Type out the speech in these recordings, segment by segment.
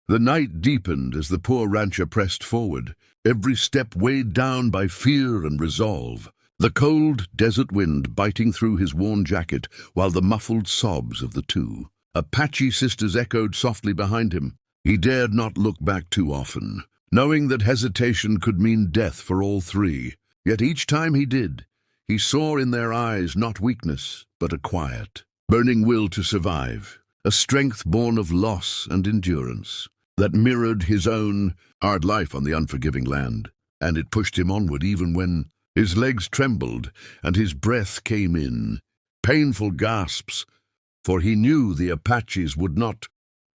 The night deepened as the poor rancher pressed forward, every step weighed down by fear and resolve. The cold desert wind biting through his worn jacket, while the muffled sobs of the two Apache sisters echoed softly behind him. He dared not look back too often, knowing that hesitation could mean death for all three. Yet each time he did, he saw in their eyes not weakness, but a quiet, burning will to survive, a strength born of loss and endurance that mirrored his own hard life on the unforgiving land, and it pushed him onward even when his legs trembled and his breath came in painful gasps, for he knew the Apaches would not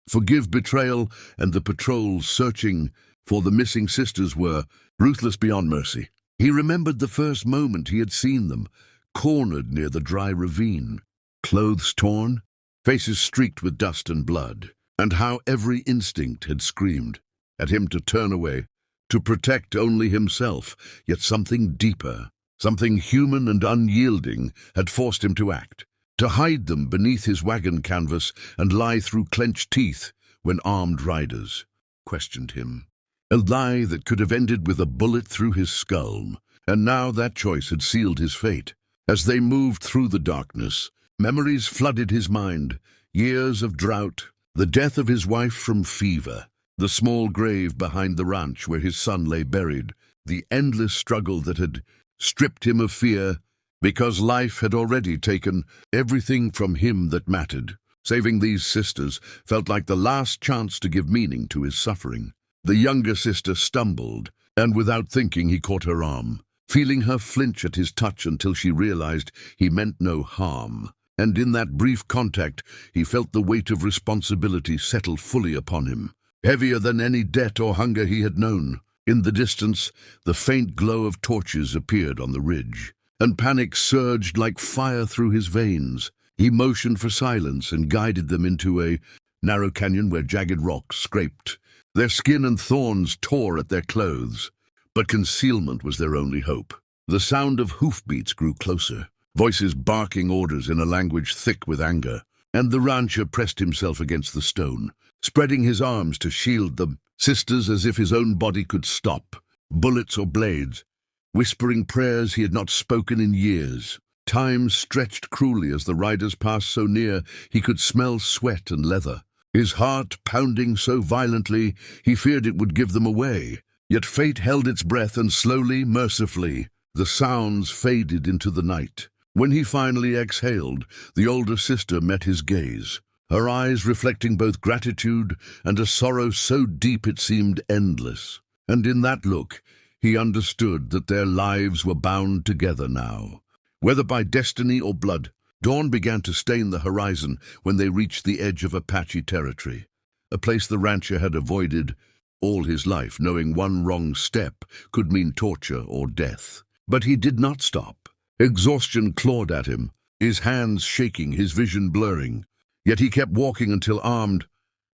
forgive betrayal, and the patrols searching for the missing sisters were ruthless beyond mercy. He remembered the first moment he had seen them, cornered near the dry ravine, clothes torn, faces streaked with dust and blood, and how every instinct had screamed at him to turn away, to protect only himself. Yet something deeper, something human and unyielding, had forced him to act, to hide them beneath his wagon canvas and lie through clenched teeth when armed riders questioned him. A lie that could have ended with a bullet through his skull, and now that choice had sealed his fate. As they moved through the darkness, memories flooded his mind, years of drought, the death of his wife from fever, the small grave behind the ranch where his son lay buried, the endless struggle that had stripped him of fear, because life had already taken everything from him that mattered. Saving these sisters felt like the last chance to give meaning to his suffering. The younger sister stumbled, and without thinking he caught her arm, feeling her flinch at his touch until she realized he meant no harm. And in that brief contact, he felt the weight of responsibility settle fully upon him, heavier than any debt or hunger he had known. In the distance, the faint glow of torches appeared on the ridge, and panic surged like fire through his veins. He motioned for silence and guided them into a narrow canyon where jagged rocks scraped. Their skin and thorns tore at their clothes, but concealment was their only hope. The sound of hoofbeats grew closer, voices barking orders in a language thick with anger, and the rancher pressed himself against the stone, spreading his arms to shield the sisters as if his own body could stop bullets or blades, whispering prayers he had not spoken in years. Time stretched cruelly as the riders passed so near he could smell sweat and leather. His heart pounding so violently he feared it would give them away. Yet fate held its breath, and slowly, mercifully, the sounds faded into the night. When he finally exhaled, the older sister met his gaze, her eyes reflecting both gratitude and a sorrow so deep it seemed endless. And in that look, he understood that their lives were bound together now, whether by destiny or blood. Dawn began to stain the horizon when they reached the edge of Apache territory, a place the rancher had avoided all his life, knowing one wrong step could mean torture or death. But he did not stop. Exhaustion clawed at him, his hands shaking, his vision blurring. Yet he kept walking until armed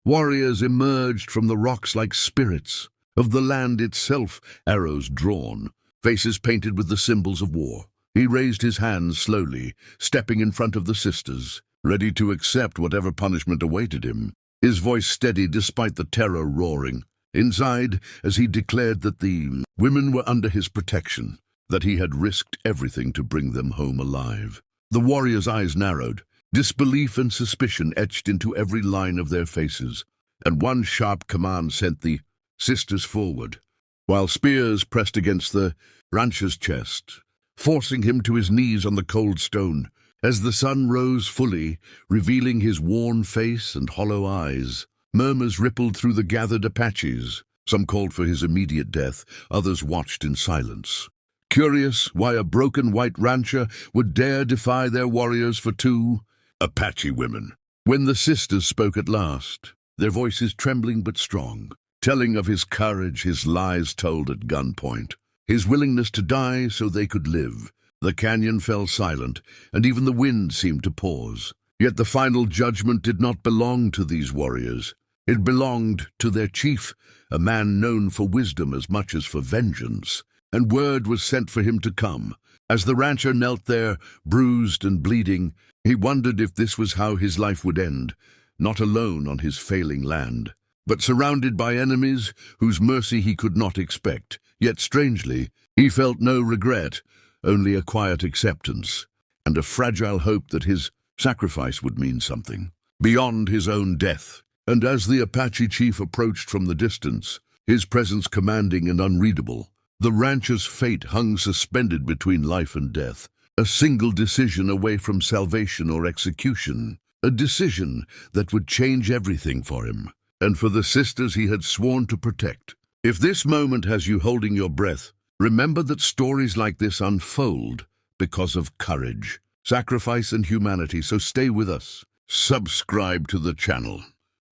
warriors emerged from the rocks like spirits of the land itself, arrows drawn, faces painted with the symbols of war. He raised his hands slowly, stepping in front of the sisters, ready to accept whatever punishment awaited him, his voice steady despite the terror roaring inside as he declared that the women were under his protection, that he had risked everything to bring them home alive. The warriors' eyes narrowed, disbelief and suspicion etched into every line of their faces, and one sharp command sent the sisters forward, while spears pressed against the rancher's chest, forcing him to his knees on the cold stone. As the sun rose fully, revealing his worn face and hollow eyes, murmurs rippled through the gathered Apaches. Some called for his immediate death, others watched in silence, curious why a broken white rancher would dare defy their warriors for two Apache women. When the sisters spoke at last, their voices trembling but strong, telling of his courage, his lies told at gunpoint, his willingness to die so they could live, the canyon fell silent, and even the wind seemed to pause. Yet the final judgment did not belong to these warriors. It belonged to their chief, a man known for wisdom as much as for vengeance, and word was sent for him to come. As the rancher knelt there, bruised and bleeding, he wondered if this was how his life would end, not alone on his failing land, but surrounded by enemies whose mercy he could not expect. Yet strangely, he felt no regret, only a quiet acceptance, and a fragile hope that his sacrifice would mean something beyond his own death. And as the Apache chief approached from the distance, his presence commanding and unreadable, the rancher's fate hung suspended between life and death, a single decision away from salvation or execution, a decision that would change everything for him, and for the sisters he had sworn to protect. If this moment has you holding your breath, remember that stories like this unfold because of courage, sacrifice, and humanity, so stay with us. Subscribe to the channel,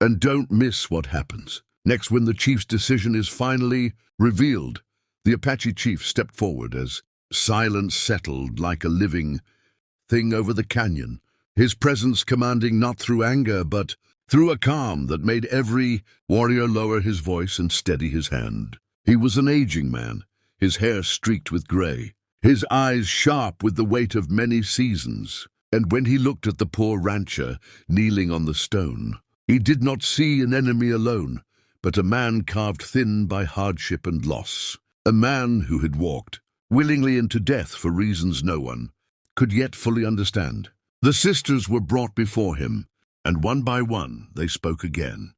and don't miss what happens next when the chief's decision is finally revealed. The Apache chief stepped forward as silence settled like a living thing over the canyon, his presence commanding not through anger but through a calm that made every warrior lower his voice and steady his hand. He was an aging man, his hair streaked with gray, his eyes sharp with the weight of many seasons, and when he looked at the poor rancher kneeling on the stone, he did not see an enemy alone, but a man carved thin by hardship and loss, a man who had walked willingly into death for reasons no one could yet fully understand. The sisters were brought before him, and one by one they spoke again,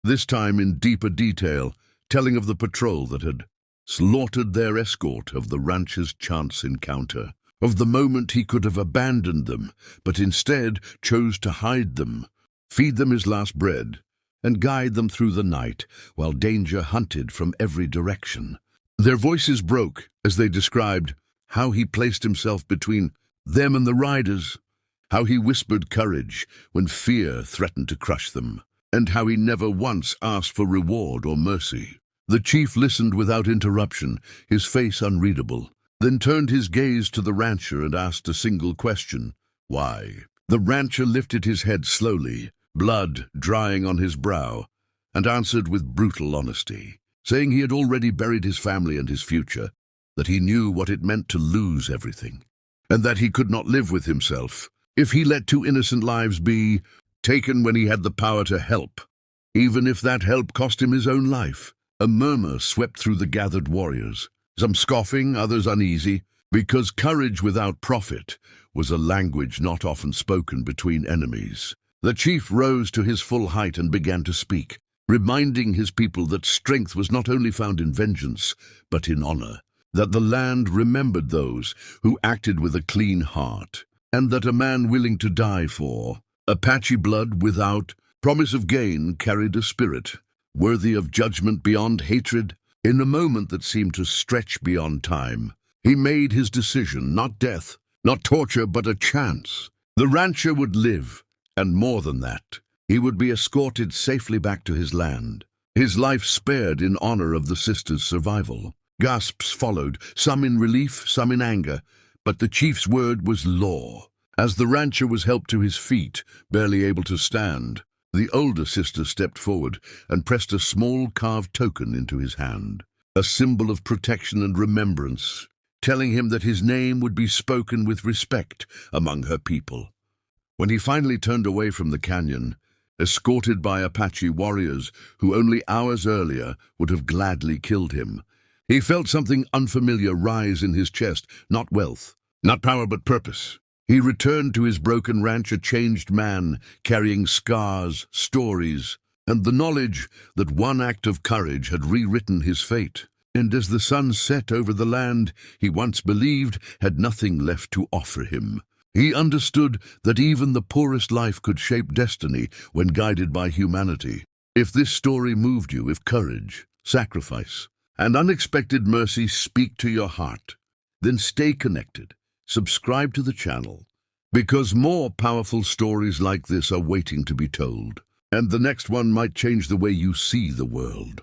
this time in deeper detail, telling of the patrol that had slaughtered their escort, of the rancher's chance encounter, of the moment he could have abandoned them, but instead chose to hide them, feed them his last bread, and guide them through the night while danger hunted from every direction. Their voices broke as they described how he placed himself between them and the riders, how he whispered courage when fear threatened to crush them, and how he never once asked for reward or mercy. The chief listened without interruption, his face unreadable, then turned his gaze to the rancher and asked a single question: why? The rancher lifted his head slowly, blood drying on his brow, and answered with brutal honesty, saying he had already buried his family and his future, that he knew what it meant to lose everything, and that he could not live with himself if he let two innocent lives be taken when he had the power to help, even if that help cost him his own life. A murmur swept through the gathered warriors, some scoffing, others uneasy, because courage without profit was a language not often spoken between enemies. The chief rose to his full height and began to speak, reminding his people that strength was not only found in vengeance, but in honor, that the land remembered those who acted with a clean heart, and that a man willing to die for Apache blood without promise of gain carried a spirit worthy of judgment beyond hatred. In a moment that seemed to stretch beyond time, he made his decision: not death, not torture, but a chance. The rancher would live, and more than that, he would be escorted safely back to his land, his life spared in honor of the sisters' survival. Gasps followed, some in relief, some in anger, but the chief's word was law. As the rancher was helped to his feet, barely able to stand, the older sister stepped forward and pressed a small carved token into his hand, a symbol of protection and remembrance, telling him that his name would be spoken with respect among her people. When he finally turned away from the canyon, escorted by Apache warriors who only hours earlier would have gladly killed him, he felt something unfamiliar rise in his chest, not wealth, not power, but purpose. He returned to his broken ranch a changed man, carrying scars, stories, and the knowledge that one act of courage had rewritten his fate. And as the sun set over the land he once believed had nothing left to offer him, he understood that even the poorest life could shape destiny when guided by humanity. If this story moved you, if courage, sacrifice, and unexpected mercy speak to your heart, then stay connected. Subscribe to the channel, because more powerful stories like this are waiting to be told, and the next one might change the way you see the world.